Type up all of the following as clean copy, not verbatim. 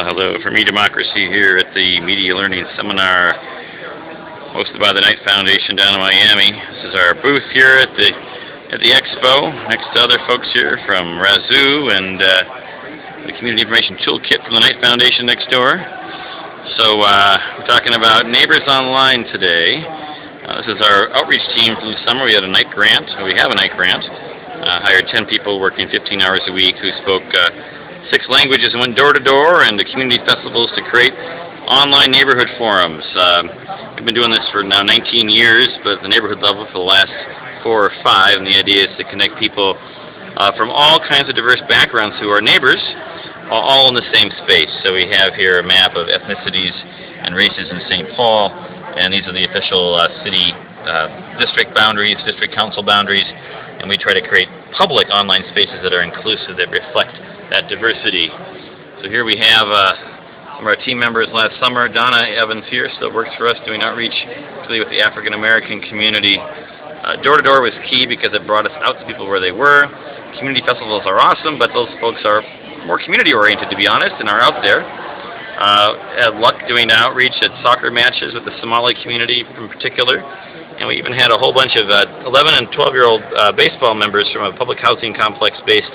Hello from eDemocracy here at the Media Learning Seminar hosted by the Knight Foundation down in Miami. This is our booth here at the expo, next to other folks here from Razoo and the Community Information Toolkit from the Knight Foundation next door. So we're talking about Neighbors Online today. This is our outreach team from the summer. We had a Knight grant. We have a Knight grant. Hired 10 people working 15 hours a week who spoke 6 languages and went door to door and to community festivals to create online neighborhood forums. We've been doing this for now 19 years, but at the neighborhood level for the last 4 or 5, and the idea is to connect people from all kinds of diverse backgrounds who are neighbors, all in the same space. So we have here a map of ethnicities and races in St. Paul, and these are the official city district boundaries, district council boundaries, and we try to create public online spaces that are inclusive, that reflect that diversity. So here we have one of our team members last summer, Donna Evans here, still works for us doing outreach, particularly with the African American community. Door to door was key because it brought us out to people where they were. Community festivals are awesome, but those folks are more community oriented, to be honest, and are out there. Had luck doing outreach at soccer matches with the Somali community in particular. And we even had a whole bunch of 11 and 12-year-old baseball members from a public housing complex-based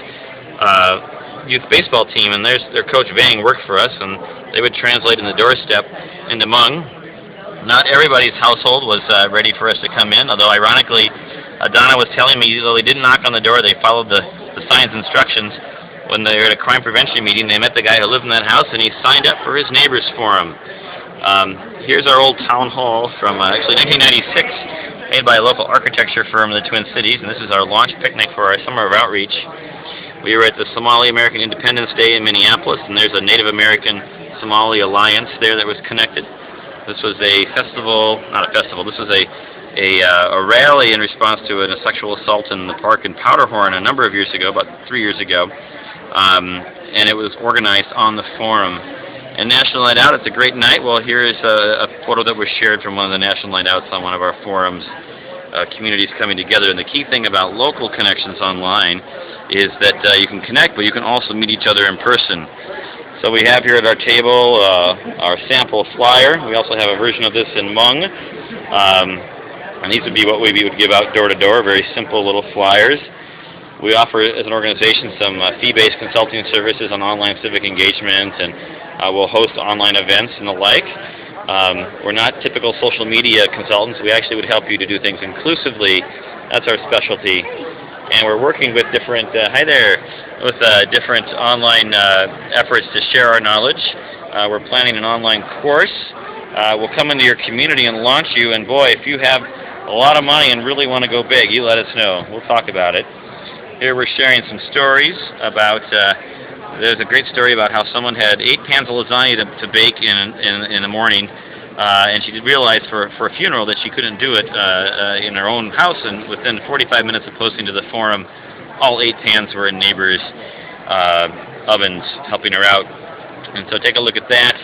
youth baseball team, and their coach Vang worked for us, and they would translate in the doorstep into Hmong. Not everybody's household was ready for us to come in, although ironically, Donna was telling me, though they didn't knock on the door, they followed the sign's instructions. When they were at a crime prevention meeting, they met the guy who lived in that house, and he signed up for his neighbors forum. Here's our old town hall from actually 1996, made by a local architecture firm in the Twin Cities, and this is our launch picnic for our summer of outreach. We were at the Somali American Independence Day in Minneapolis, and there's a Native American Somali Alliance there that was connected. This was a festival, not a festival, this was a rally in response to a sexual assault in the park in Powderhorn a number of years ago, about 3 years ago, and it was organized on the forum. And National Night Out, it's a great night. Well, here is a photo that was shared from one of the National Night Outs on one of our forums, communities coming together. And the key thing about local connections online is that you can connect, but you can also meet each other in person. So we have here at our table our sample flyer. We also have a version of this in Hmong. And these would be what we would give out door to door, very simple little flyers. We offer, as an organization, some fee-based consulting services on online civic engagement, and we'll host online events and the like. We're not typical social media consultants. We actually would help you to do things inclusively. That's our specialty. And we're working with different, different online efforts to share our knowledge. We're planning an online course. We'll come into your community and launch you, and boy, if you have a lot of money and really want to go big, you let us know. We'll talk about it. Here we're sharing some stories about, there's a great story about how someone had 8 pans of lasagna to bake in the morning, and she realized for a funeral that she couldn't do it in her own house, and within 45 minutes of posting to the forum, all 8 pans were in neighbors' ovens helping her out. And so take a look at that.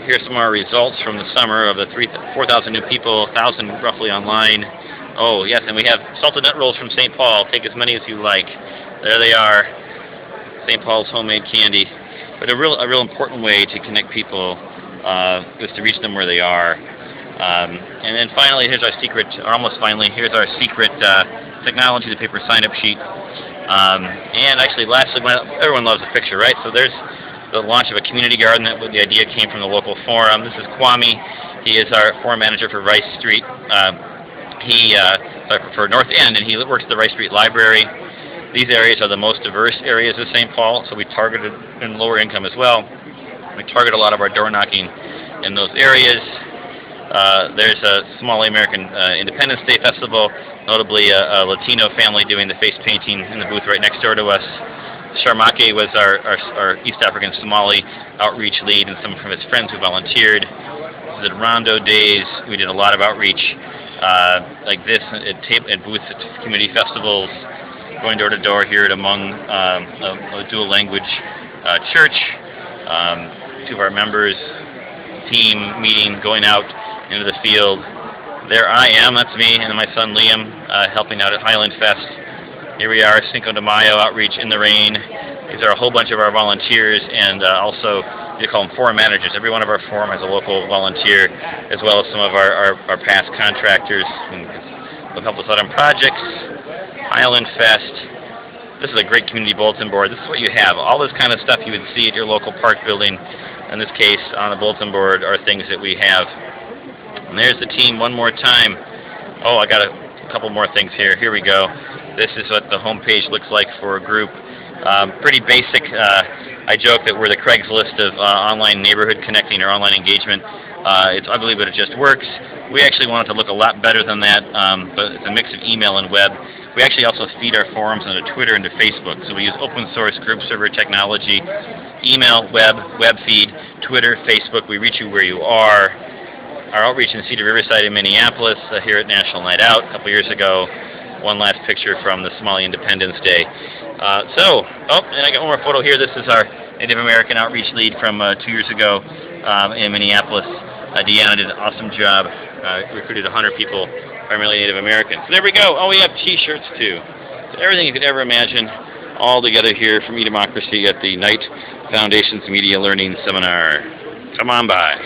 Here's some of our results from the summer of the 4,000 new people, 1,000 roughly online. Oh, yes, and we have salted nut rolls from St. Paul. Take as many as you like. There they are, St. Paul's homemade candy. But a real important way to connect people is to reach them where they are. And then finally, here's our secret, or almost finally, here's our secret technology, the paper sign-up sheet. And actually, lastly, everyone loves a picture, right? So there's the launch of a community garden. The idea came from the local forum. This is Kwame. He is our forum manager for Rice Street. For North End, and he works at the Rice Street Library. These areas are the most diverse areas of St. Paul, so we targeted in lower income as well. We target a lot of our door knocking in those areas. There's a Somali American Independence Day Festival, notably a Latino family doing the face painting in the booth right next door to us. Sharmake was our East African Somali outreach lead, and some from his friends who volunteered. This is at Rondo Days. We did a lot of outreach like this at booths at community festivals, going door to door here at Hmong, a dual language church. 2 of our members, team meeting, going out into the field. There I am, that's me, and my son Liam helping out at Highland Fest. Here we are, Cinco de Mayo outreach in the rain. These are a whole bunch of our volunteers and also you call them forum managers. Every one of our forum has a local volunteer, as well as some of our past contractors who have helped us out on projects. Island Fest. This is a great community bulletin board. This is what you have. All this kind of stuff you would see at your local park building. In this case, on the bulletin board are things that we have. And there's the team one more time. Oh, I got a couple more things here. Here we go. This is what the homepage looks like for a group. Pretty basic. I joke that we're the Craigslist of online neighborhood connecting or online engagement. It's ugly, but it just works. We actually want it to look a lot better than that, but it's a mix of email and web. We actually also feed our forums onto Twitter and to Facebook. So we use open source group server technology, email, web feed, Twitter, Facebook. We reach you where you are. Our outreach in Cedar Riverside and Minneapolis here at National Night Out a couple years ago. One last picture from the Somali Independence Day. And I got one more photo here. This is our Native American outreach lead from 2 years ago in Minneapolis. Deanna did an awesome job. Recruited 100 people, primarily Native Americans. So there we go. Oh, we have T-shirts too. So everything you could ever imagine, all together here from eDemocracy at the Knight Foundation's Media Learning Seminar. Come on by.